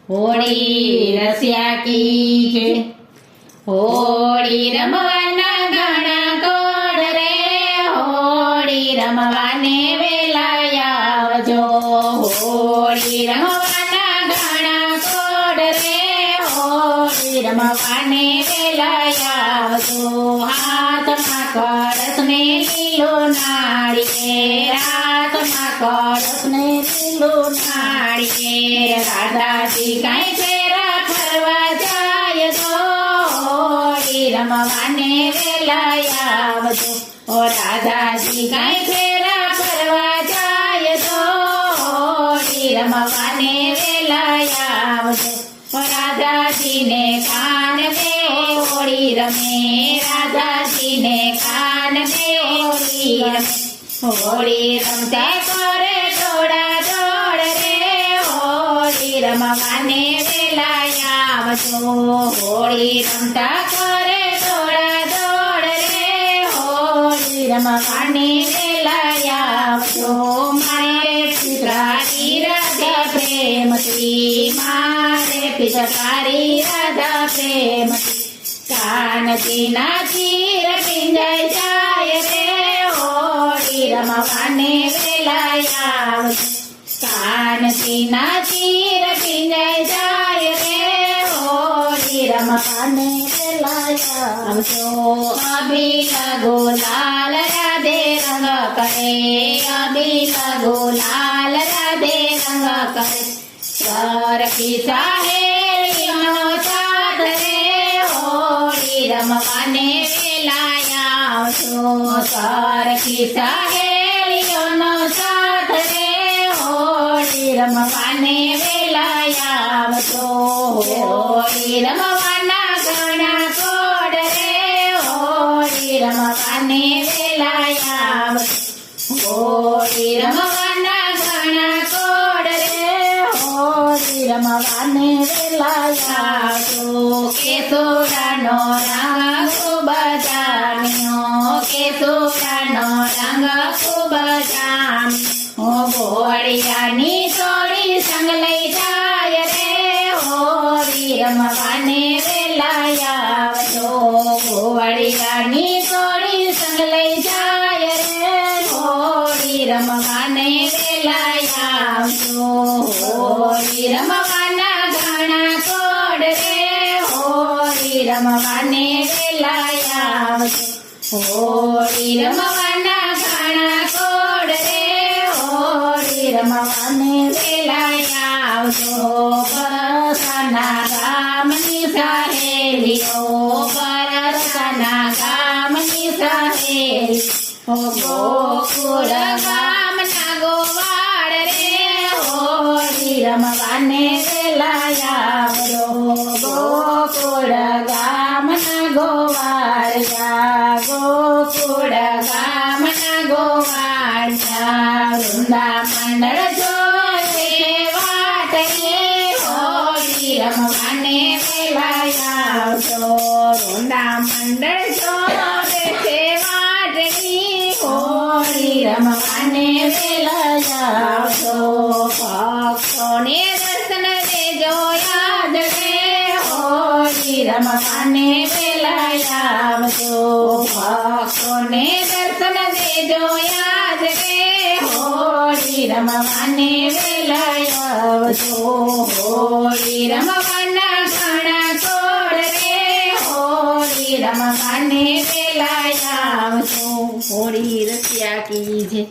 હોળી રસિયા કી જય। હોળી રમવાના ઘણા કોડ રે, હોળી રમવાને વેલા આવજો। હોળી રમવાના ઘણા કોડ રે, હોળી રમવાને વેલા આવજો। હાથમાં કળશ ને લીલો નાળિયેર, હાથમાં કળશ ને લીલો નાળિયેર। રાધાજી કાંઈ ફેરા ફરવા જાય તો, હોળી રમવાને વેલા આવજો। ઓ રાધાજી કાંઈ ફેરા ફરવા જાય તો, હોળી રમવાને વેલા આવજો। રાધાજીને કાન બે હોળી રમે, રાધાજીને કાન બે હોળી રમે। હોળી રમતા કરે દોડા દોડ રે, હોળી રમવાને વેલા આવજો। હોળી રમતા કરે દોડા દોડ રે, હોળી રમવાને વેલા આવજો। મારે પિતરારી રાધા પ્રેમથી, મારે પિતરારી રાધા પ્રેમથી। કાનજી ના ચીર પિંજાઈ જાય રે, હોળી રમવાને વેલા આવજો। કાનજી ના ચીર પિંજાઈ જાય રે, હોળી રમવાને વેલા આવજો। અબીલ ગુલાલ રાધે રંગ કરે, અબીલ ગુલાલ રાધે રંગ કરે। સરખી સહેલીઓનો સાથ રે, હોળી રમવાને વેલા આવજો। સરખી સહેલીઓનો સાથ રે, હોળી રમવાને વેલા આવજો। હોળી રમવાના ઘણા કોડ રે, હોળી રમવાને વેલા આવજો। હોળી રમવાના ઘણા કોડ રે, હોળી રમવાને વેલા આવજો। કેસુડાનો રંગ ખૂબ જામ્યો, કેસુડાનો રંગ ખૂબ જામ્યો। ઘોડિયાની થોડી સંગ લઈ જાય રે, હોળી રમવાને વેલા આવજો। ઘોડિયાની થોડી સંગ લઈ જાય રે, હોળી રમવાને વેલા આવજો। હોળી રમવાના ઘણા કોડ રે, હોળી રમવાને વેલા આવજો। હોળી રમવાના ઘણા કોડ રે, હોળી રમવાને વેલા આવજો। પરસાના ગામની સહેલીઓ, પરસાના ગામની સહેલીઓ। ગોકુળ ગામના ગોવાળ રે, હોળી રમવાને વેલા આવજો। ગોકુળ ગામના ગોવાળિયા, ગોકુળ ગામના ગોવાળિયા। વૃંદા મંડળ જોવે વાટ રે, હોળી રમવાને વેલા આવજો। વૃંદા મંડળ જોવે વાટ રે, હોળી રમવાને વેલા આવજો। ભક્તોને દર્શન દેજો યાદ રે, હોળી રમવાને વેલા આવજો। ભક્તોને દર્શન દેજો યાદ રે, હોળી રમવાને વેલા આવજો। હોળી રમવાના ઘણા કોડ રે, હોળી રમવાને વેલા આવજો। હોળી રસિયા કી જય।